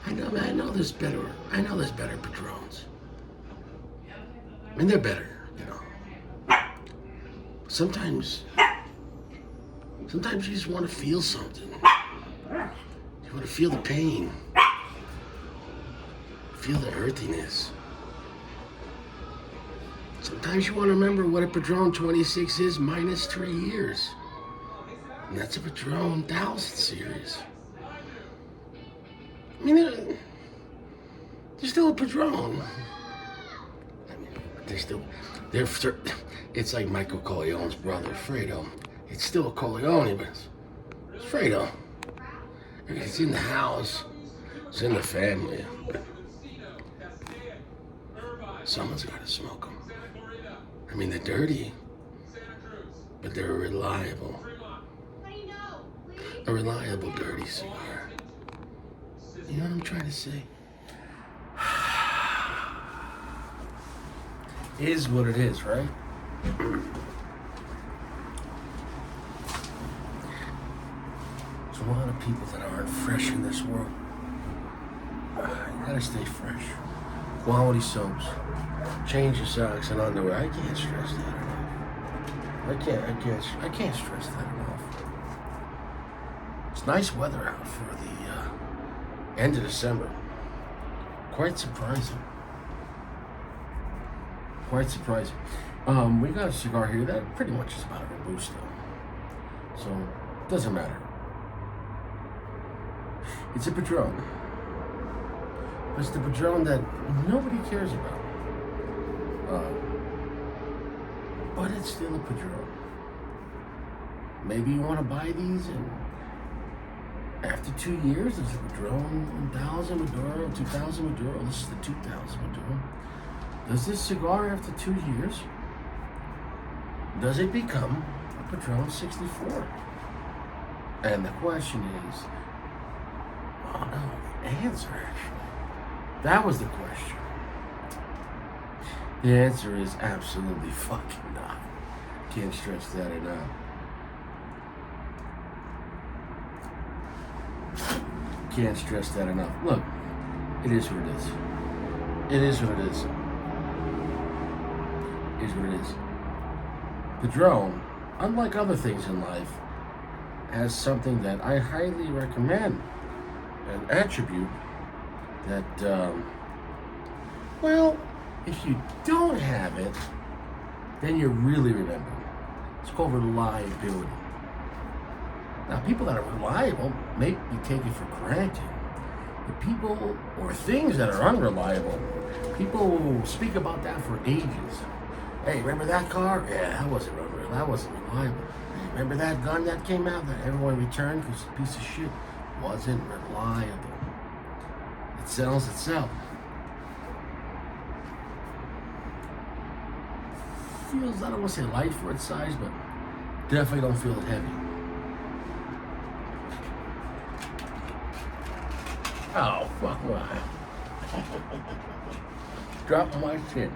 I know there's better. I know there's better Padrones. I mean, they're better, you know. Sometimes you just want to feel something. You want to feel the pain. Feel the earthiness. Sometimes you want to remember what a Padron 26 is minus 3 years. And that's a Padron 1000 series. I mean, they're still a Padron. I mean, it's like Michael Corleone's brother, Fredo. It's still a Corleone, but it's Fredo. I mean, it's in the house. It's in the family. But someone's got to smoke them. I mean, they're dirty, but they're a reliable dirty cigar. You know what I'm trying to say? Is what it is, right? There's a lot of people that aren't fresh in this world. You gotta stay fresh. Quality soaps. Change your socks and underwear. I can't stress that enough. I can't stress that enough. It's nice weather out for the end of December. Quite surprising. Quite surprising. We got a cigar here that pretty much is about a Robusto. So, it doesn't matter. It's a Padron. It's the Padron that nobody cares about. But it's still a Padron. Maybe you want to buy these and after 2 years, there's a Padron 1000 Maduro, 2000 Maduro. This is the 2000 Maduro. Does this cigar after 2 years, does it become a Padron 64? And the question is, oh no, the answer actually. That was the question. The answer is absolutely fucking not. Can't stress that enough. Can't stress that enough. Look, it is what it is. It is what it is. It is what it is. Padron, unlike other things in life, has something that I highly recommend. An attribute that, well, if you don't have it, then you really remember. It's called reliability. Now, people that are reliable may be taken for granted. The people or things that are unreliable, people will speak about that for ages. Hey, remember that car? Yeah, that wasn't reliable. That wasn't reliable. Hey, remember that gun that came out that everyone returned because a piece of shit wasn't reliable. It sells itself. Feels, I don't want to say light for its size, but definitely don't feel it heavy. Oh, fuck why? Drop my shit.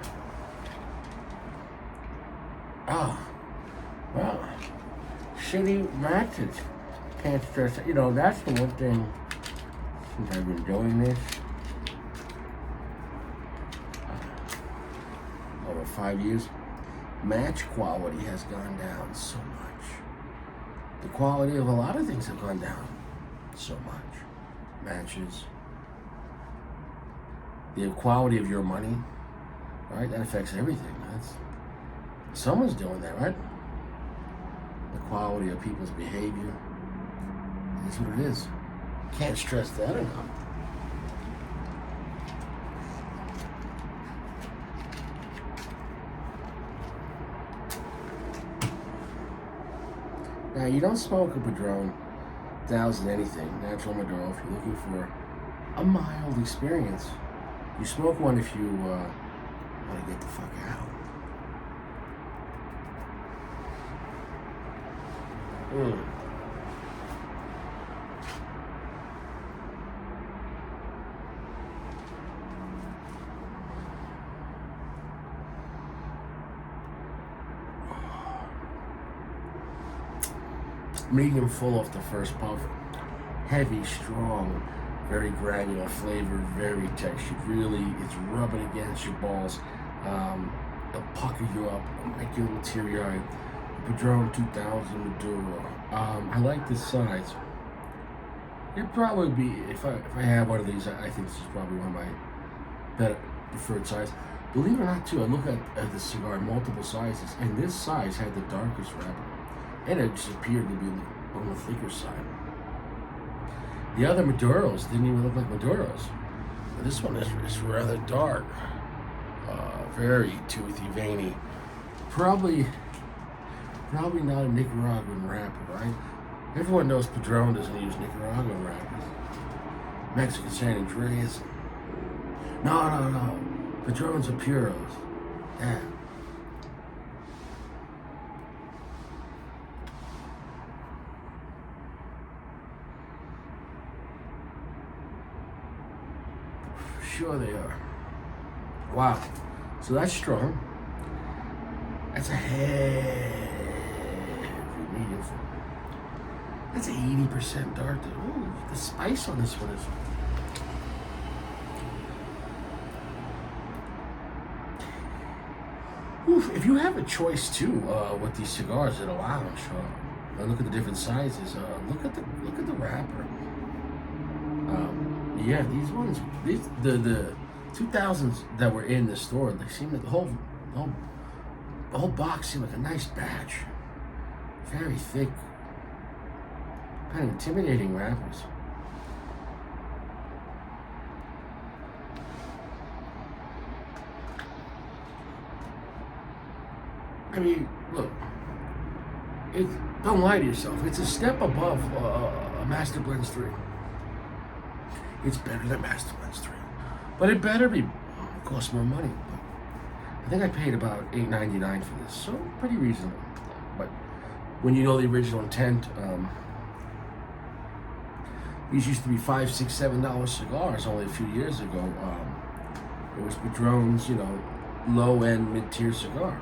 Oh, well, shitty matches. Can't stress it. You know, that's the one thing since I've been doing this. Over 5 years. Match quality has gone down so much. The quality of a lot of things have gone down so much. Matches. The quality of your money, right? That affects everything. Someone's doing that, right? The quality of people's behavior. That's what it is. Can't stress that enough. Now, you don't smoke a Padron 1000 anything, natural Maduro, if you're looking for a mild experience. You smoke one if you want to get the fuck out. Medium full off the first puff. Heavy, strong, very granular flavor, very textured. Really, it's rubbing against your balls. It'll pucker you up, make you a little teary-eyed. Padron 2000 Maduro. I like this size. It'd probably be, if I have one of these, I think this is probably one of my better preferred size. Believe it or not, too, I look at this cigar in multiple sizes, and this size had the darkest wrapper, and it just appeared to be on the thicker side. The other Maduros didn't even look like Maduros. But this one is rather dark, very toothy, veiny. Probably not a Nicaraguan wrapper, right? Everyone knows Padron doesn't use Nicaraguan wrappers. Mexican San Andreas. No. Padron's are puros. Yeah. Sure they are. Wow. So that's strong. That's a heavy medium. That's 80% dark. Ooh, the spice on this one is. Oof, if you have a choice too with these cigars at a lounge, look at the different sizes. Look at the wrapper. Yeah, these ones, the 2000s that were in the store, they seem like the whole box seemed like a nice batch. Very thick, kind of intimidating wrappers. I mean, look, don't lie to yourself. It's a step above a Master Blends 3. It's better than Master Blends 3. But it better be, cost more money. I think I paid about $8.99 for this, so pretty reasonable. But when you know the original intent, these used to be $5, $6, $7 cigars only a few years ago. It was Padron's, low-end, mid-tier cigar.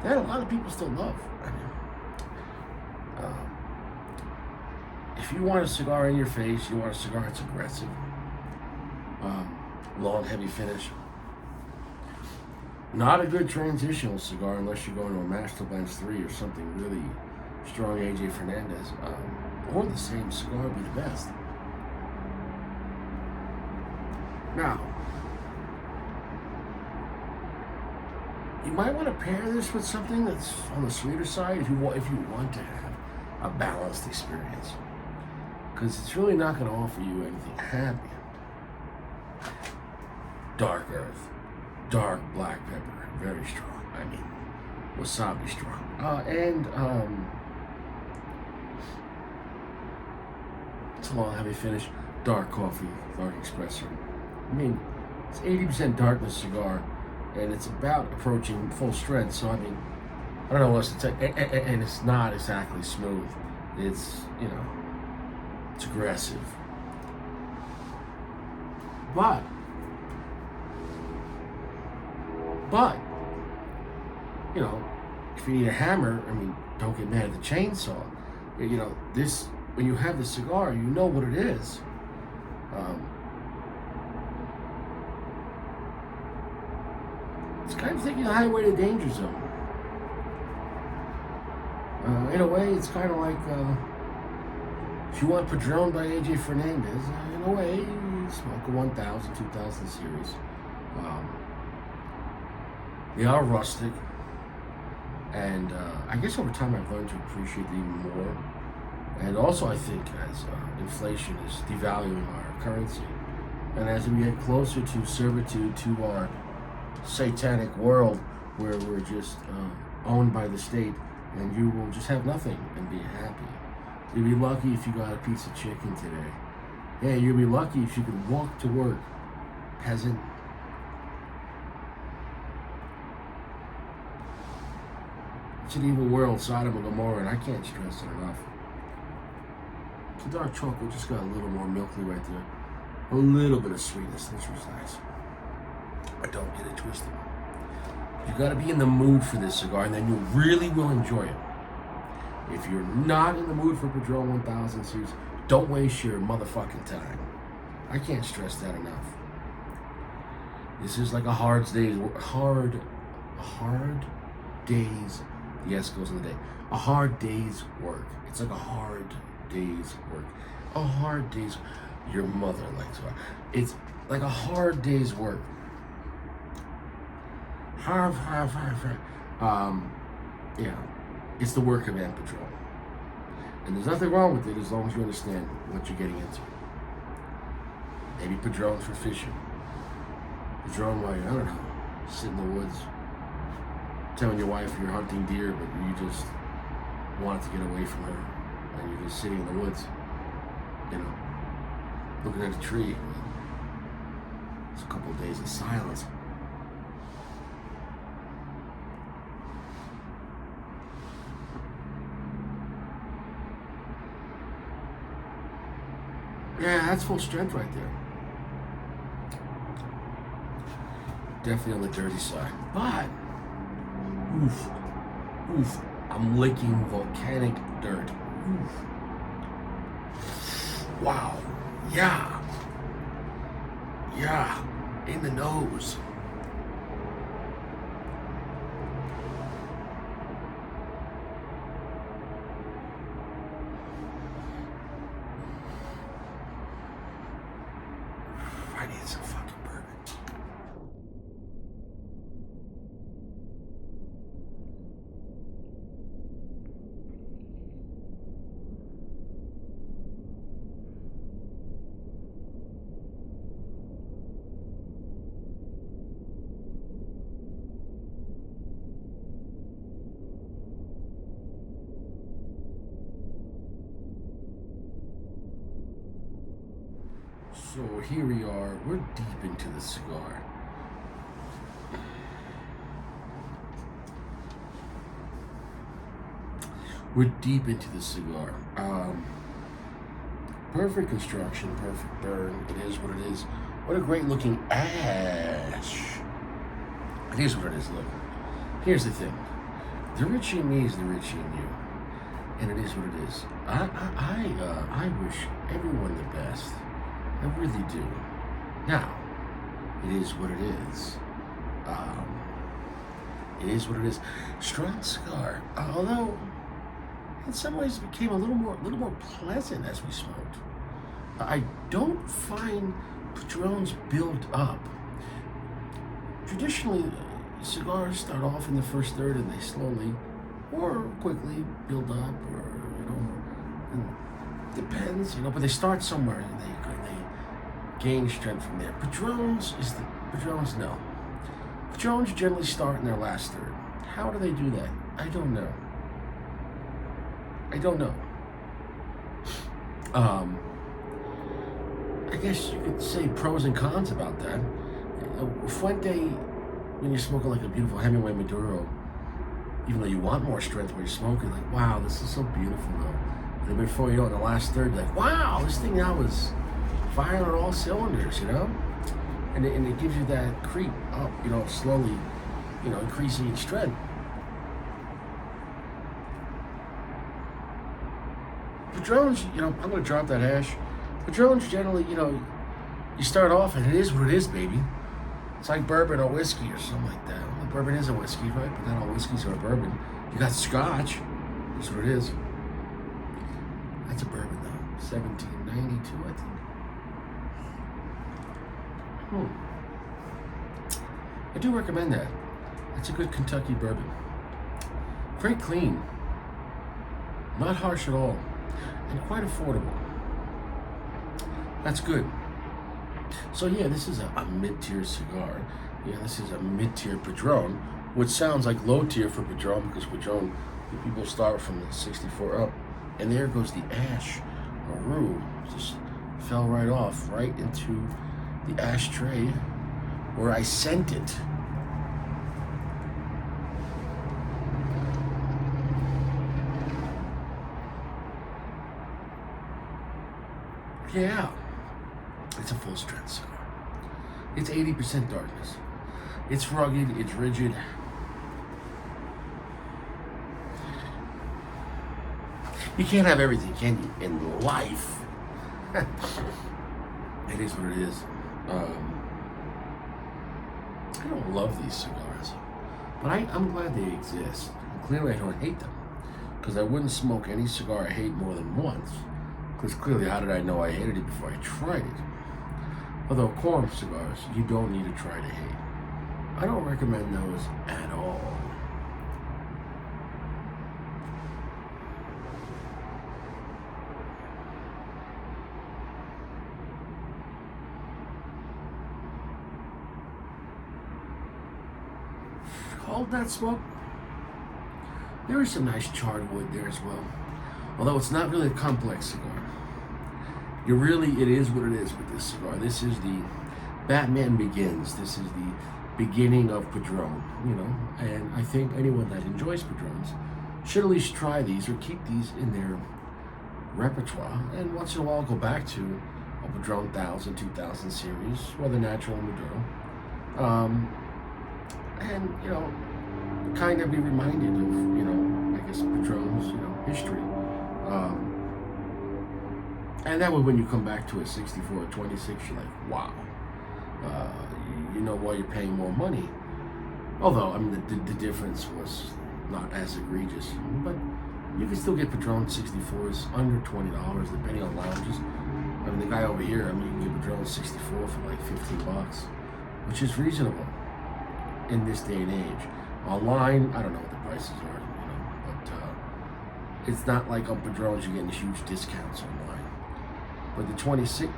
That a lot of people still love. I mean, if you want a cigar in your face, you want a cigar that's aggressive, long, heavy finish. Not a good transitional cigar unless you're going to a Master Blends 3 or something really strong, AJ Fernandez, or the same cigar would be the best. Now, you might want to pair this with something that's on the sweeter side if you want to have a balanced experience, because it's really not going to offer you anything happy. Dark earth, dark black pepper, very strong. I mean, wasabi strong, and it's a long, heavy finish. Dark coffee, dark espresso. I mean, it's 80% darkness cigar. And it's about approaching full strength, so I mean, I don't know what to say. And it's not exactly smooth. It's, it's aggressive. But, if you need a hammer, I mean, don't get mad at the chainsaw. This, when you have the cigar, you know what it is. It's kind of taking the highway to danger zone. In a way, it's kind of like if you want Padron by AJ Fernandez, in a way, you smoke a 1000, 2000 series. They are rustic, and I guess over time I've learned to appreciate them even more. And also, I think as inflation is devaluing our currency, and as we get closer to servitude to our satanic world where we're just owned by the state and you will just have nothing and be happy. You'll be lucky if you got a piece of chicken today. Hey, you'll be lucky if you could walk to work, peasant. It's an evil world, Sodom and Gomorrah, and I can't stress it enough. The dark chocolate just got a little more milky right there. A little bit of sweetness, which was nice. But don't get it twisted. You got to be in the mood for this cigar, and then you really will enjoy it. If you're not in the mood for Padron 1000 series, don't waste your motherfucking time. I can't stress that enough. This is like a hard day's yes goes in the day. A hard day's work. It's like a hard day's work. A hard day's. Your mother likes it. It's like a hard day's work. Hard. Yeah, it's the work of Padron. And there's nothing wrong with it as long as you understand what you're getting into. Maybe Padron for fishing. Padron while you're, I don't know, sit in the woods, telling your wife you're hunting deer, but you just want to get away from her, and you're just sitting in the woods, you know, looking at a tree. It's a couple of days of silence. Yeah, that's full strength right there. Definitely on the dirty side. But, oof, I'm licking volcanic dirt. Oof. Wow. Yeah, in the nose. I need some fucking bourbon. So here we are, we're deep into the cigar. We're deep into the cigar. Perfect construction, perfect burn. It is what it is. What a great looking ash. It is what it is, look. Here's the thing. The Richie in me is the Richie in you. And it is what it is. I wish everyone the best. I really do. Now, it is what it is. It is what it is. Strong cigar, although in some ways it became a little more pleasant as we smoked. I don't find Padrones build up. Traditionally, cigars start off in the first third and they slowly or quickly build up, or depends, but they start somewhere and they gain strength from there. Padrones no. Padrones generally start in their last third. How do they do that? I don't know. I guess you could say pros and cons about that. Fuente, when you're smoking like a beautiful Hemingway Maduro, even though you want more strength when you're smoking, like, wow, this is so beautiful though. And then before you know it, in the last third, like, wow, this thing now is firing on all cylinders, and it gives you that creep up, slowly, increasing in strength. Padrones, I'm going to drop that hash. Padrones generally, you start off and it is what it is, baby. It's like bourbon or whiskey or something like that. Well, bourbon is a whiskey, right? But not all whiskeys are a bourbon. You got scotch. That's what it is. That's a bourbon, though. 1792, I think. I do recommend that. It's a good Kentucky bourbon. Very clean. Not harsh at all. And quite affordable. That's good. So yeah, this is a mid-tier cigar. Yeah, this is a mid-tier Padron, which sounds like low tier for Padron, because Padron, people start from the 64 up. And there goes the ash, or rue, just fell right off, right into the ashtray where I sent it. Yeah, it's a full strength cigar. It's 80% darkness. It's rugged, it's rigid. You can't have everything, can you, in life? it is what it is. I don't love these cigars, but I'm glad they exist. And clearly, I don't hate them, because I wouldn't smoke any cigar I hate more than once. Because clearly, how did I know I hated it before I tried it? Although quorum cigars, you don't need to try to hate. I don't recommend those at all. Hold that smoke. There is some nice charred wood there as well. Although it's not really a complex cigar. It is what it is with this cigar. This is the Batman Begins. This is the beginning of Padron, and I think anyone that enjoys Padrons should at least try these or keep these in their repertoire, and once in a while go back to a Padron 1000, 2000 series, whether natural or Maduro, and kind of be reminded of I guess Padron's history, and that way when you come back to a 64 or 26, you're like, wow. Why you're paying more money. Although, I mean, the difference was not as egregious. But you can still get Padron 64s under $20, depending on lounges. I mean, the guy over here, you can get Padron 64 for like $15, which is reasonable in this day and age. Online, I don't know what the prices are, but it's not like on Padrons you're getting huge discounts online. But the 26,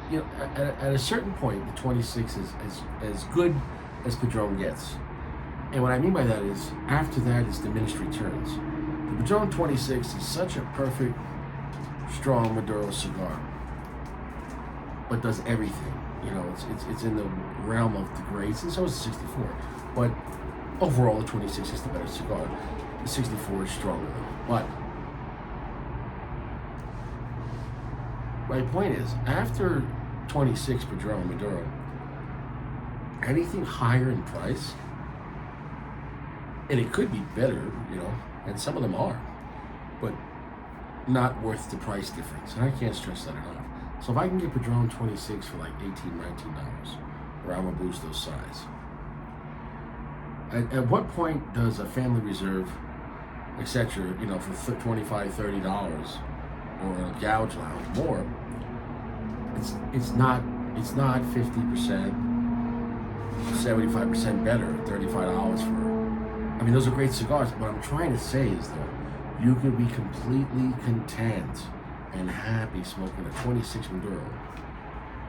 at a certain point, the 26 is as good as Padron gets. And what I mean by that is, after that is diminished returns. The Padron 26 is such a perfect, strong Maduro cigar, but does everything. It's in the realm of the greats, and so is the 64. But overall, the 26 is the better cigar. The 64 is stronger. But my point is, after 26 Padron Maduro, anything higher in price, and it could be better, and some of them are, but not worth the price difference. And I can't stress that enough. So if I can get Padron 26 for like $18, $19, or I'm gonna boost those size. At what point does a family reserve, etc., for $25, $30, or a gouge lounge more, it's not 50%, 75% better, $35 for. Those are great cigars. What I'm trying to say is though, you can be completely content and happy smoking a 26 Maduro.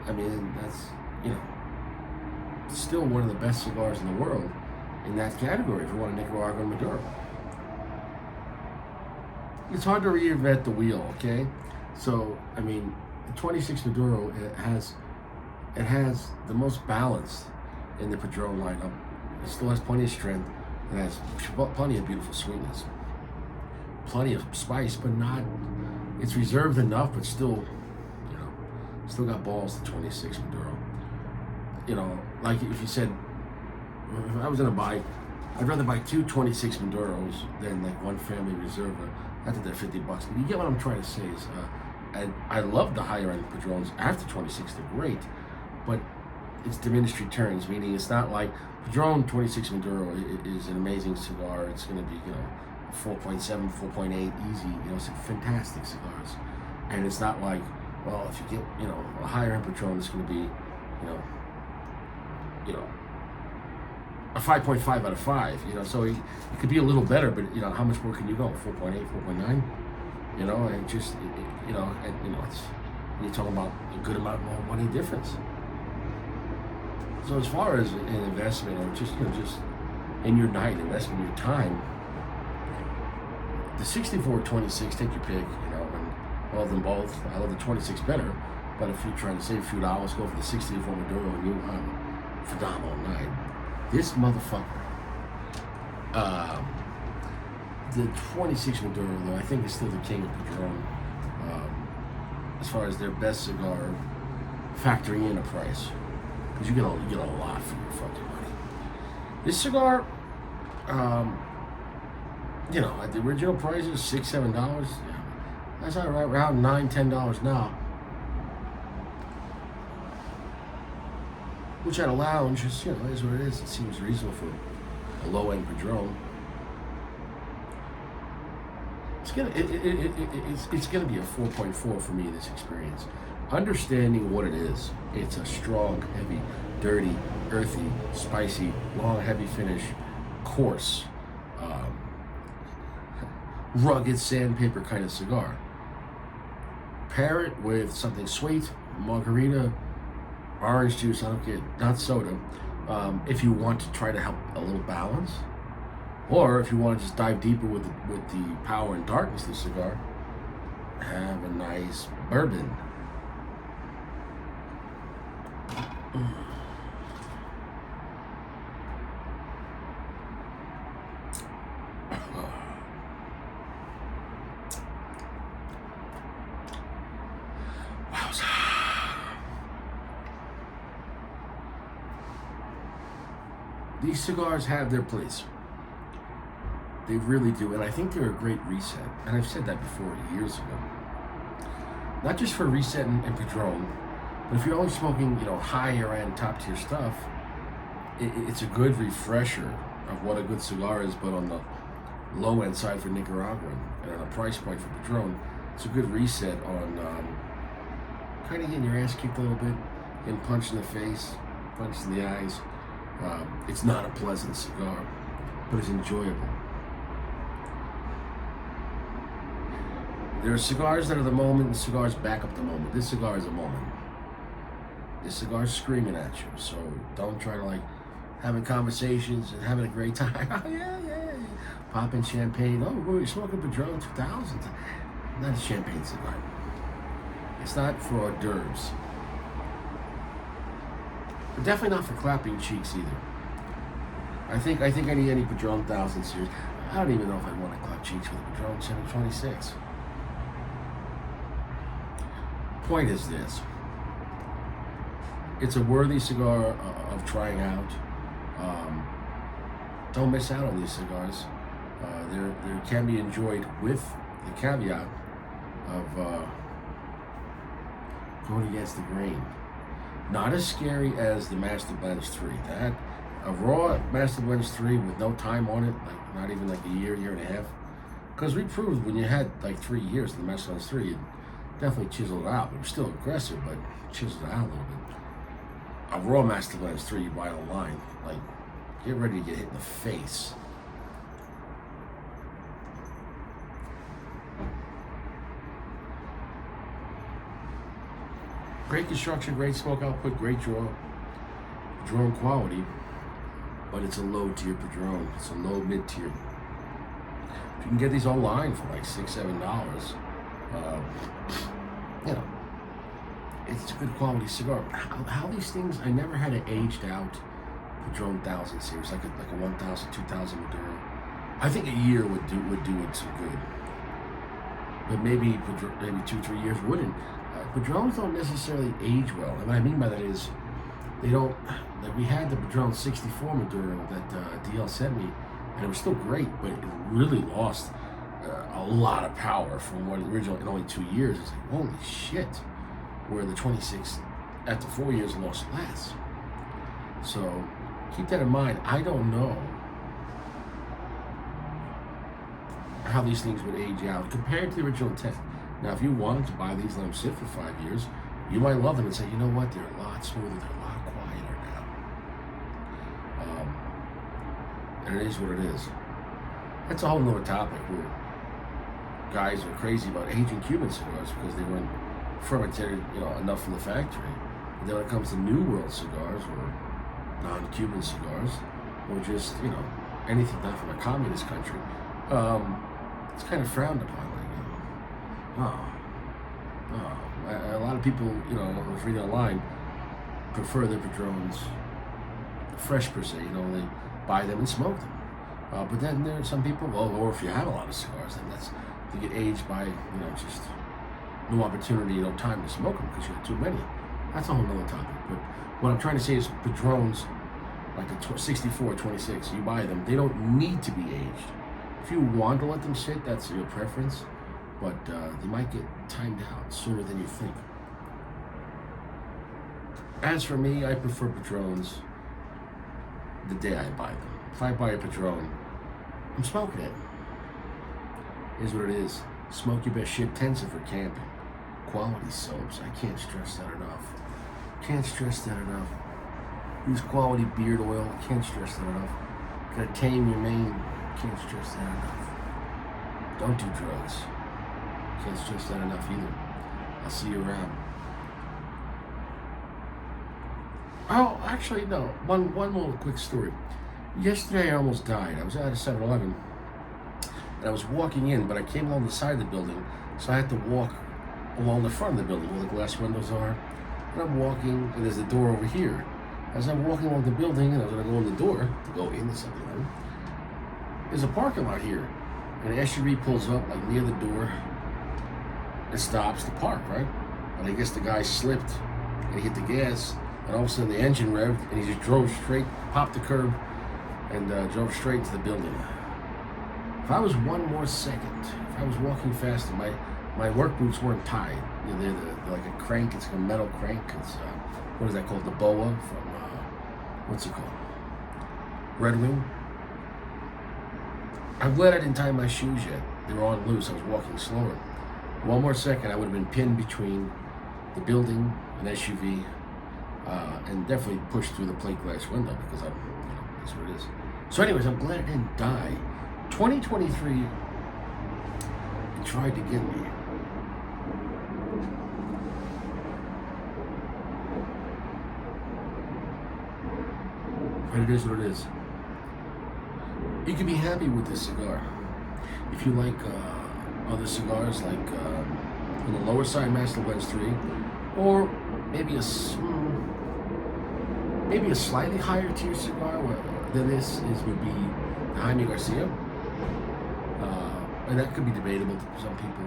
That's still one of the best cigars in the world in that category if you want a Nicaraguan Maduro. It's hard to reinvent the wheel, okay? So, the 26 Maduro, it has the most balance in the Padron lineup. It still has plenty of strength. It has plenty of beautiful sweetness. Plenty of spice, but not, it's reserved enough, but still, still got balls, the 26 Maduro. Like if you said, if I was gonna buy, I'd rather buy two 26 Maduros than like one family reserve. I think they're $50. But you get what I'm trying to say is, I love the higher end Padrons after 26, they're great, but it's diminished returns, meaning it's not like Padron 26 Maduro is an amazing cigar. It's going to be, 4.7, 4.8 easy, it's fantastic cigars. And it's not like, well, if you get, a higher end Padron, it's going to be, a 5.5 out of 5, so it could be a little better, but, how much more can you go? 4.8, 4.9? And just, it's, you're talking about a good amount more money difference. So as far as an investment, or just, just in your night, investment your time, the 64, 26, take your pick, and I love them both. I love the 26 better, but if you're trying to save a few dollars, go for the 64 Maduro, and you'll have a phenomenal night. This motherfucker, the 26 Maduro, though, I think is still the king of Padron, as far as their best cigar, factoring in a price, because you get a lot for your fucking money. This cigar, at the original price is $6, $7. Yeah, that's all right, around $9, $10 now. which at a lounge is, is what it is. It seems reasonable for a low-end Padron. It's gonna be a 4.4 for me, this experience. Understanding what it is. It's a strong, heavy, dirty, earthy, spicy, long, heavy finish, coarse, rugged sandpaper kind of cigar. Pair it with something sweet, margarita, orange juice, I don't care, not soda, if you want to try to help a little balance. Or if you want to just dive deeper with the power and darkness of the cigar, have a nice bourbon. Wowza. These cigars have their place. They really do, and I think they're a great reset. And I've said that before years ago. Not just for reset and Padron, but if you're only smoking, higher end, top tier stuff, it's a good refresher of what a good cigar is, but on the low end side for Nicaraguan and on a price point for Padron, it's a good reset on kind of getting your ass kicked a little bit, getting punched in the face, punched in the eyes. It's not a pleasant cigar, but it's enjoyable. There are cigars that are the moment, and cigars back up the moment. This cigar is a moment. This cigar is screaming at you, so don't try to having conversations and having a great time. Oh yeah, popping champagne. Oh, we're smoking Padron 2000. Not a champagne cigar. It's not for hors d'oeuvres. But definitely not for clapping cheeks either. I think I need any Padron 1000 series. I don't even know if I'd want to clap cheeks with a Padron 726. Point is this: it's a worthy cigar of trying out. Don't miss out on these cigars. They can be enjoyed with the caveat of going against the grain. Not as scary as the Master Blends 3. That a raw Master Blends 3 with no time on it, not even a year and a half. Because we proved when you had 3 years in the Master Blends 3, it definitely chiseled it out. It was still aggressive, but chiseled it out a little bit. A raw Master Blends 3 you buy online, get ready to get hit in the face. Great construction, great smoke output, great Padron quality, but it's a low tier Padron. It's a low mid tier. You can get these online for $6-7. It's a good quality cigar. How these things? I never had an aged out Padron 1000 series, like a 1000, 2000 Maduro. I think a year would do it some good, but maybe 2-3 years wouldn't. Padrons don't necessarily age well, and what I mean by that is they don't. We had the Padron 64 Maduro that DL sent me, and it was still great, but it really lost a lot of power from what it originally in only 2 years. It's holy shit. Where the 26 after 4 years lost less. So keep that in mind. I don't know how these things would age out compared to the original 10. Now, if you wanted to buy these and let them sit for 5 years, you might love them and say, you know what, they're a lot smoother, they're a lot quieter now. And it is what it is. That's a whole nother topic where guys are crazy about aging Cuban cigars because they weren't fermented, enough from the factory. And then when it comes to New World cigars or non-Cuban cigars, or just, anything not from a communist country, it's kind of frowned upon. A lot of people, I was reading online, prefer their Padrons fresh per se. They buy them and smoke them. But then there are some people, or if you have a lot of cigars, then they get aged by, just no opportunity, no time to smoke them because you have too many. That's a whole nother topic. But what I'm trying to say is Padrons, like the 64, 26, you buy them, they don't need to be aged. If you want to let them sit, that's your preference. But they might get timed out sooner than you think. As for me, I prefer Padrones the day I buy them. If I buy a Padron, I'm smoking it. Here's what it is. Smoke your best shit Tensa for camping. Quality soaps. I can't stress that enough. Can't stress that enough. Use quality beard oil. Can't stress that enough. Gotta tame your mane. Can't stress that enough. Don't do drugs. Can't stress that enough either. I'll see you around. Oh, actually, no. One little quick story. Yesterday, I almost died. I was at a 7-Eleven, and I was walking in, but I came along the side of the building, so I had to walk along the front of the building where the glass windows are. And I'm walking, and there's a door over here. As I'm walking along the building, and I was going to go in the door to go in the 7-Eleven, there's a parking lot here. And an SUV pulls up, like near the door. It stops to park, right? And I guess the guy slipped, and he hit the gas. And all of a sudden the engine revved, and he just drove straight, popped the curb, and drove straight to the building. If I was one more second, if I was walking faster, my work boots weren't tied. You know, they're like a crank. It's like a metal crank. It's what is that called? The boa from what's it called? Red Wing. I'm glad I didn't tie my shoes yet. They were on loose. I was walking slower. One more second, I would have been pinned between the building and SUV. And definitely pushed through the plate glass window because that's what it is. So anyways, I'm glad I didn't die. 2023, it tried to get me. But it is what it is. You can be happy with this cigar. If you like other cigars, like on the lower side, Master Blends 3, or maybe a slightly higher tier cigar than this would be the Jaime Garcia. And that could be debatable to some people.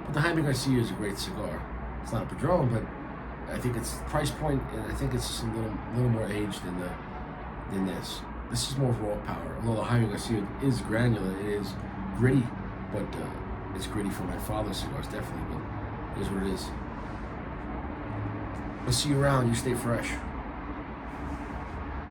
But the Jaime Garcia is a great cigar. It's not a Padron, but I think it's price point, and I think it's a little more aged than this. This is more raw power. Although the Jaime Garcia is granular, it is gritty, but it's gritty for my father's cigars, definitely. But it is what it is. I'll see you around. You stay fresh.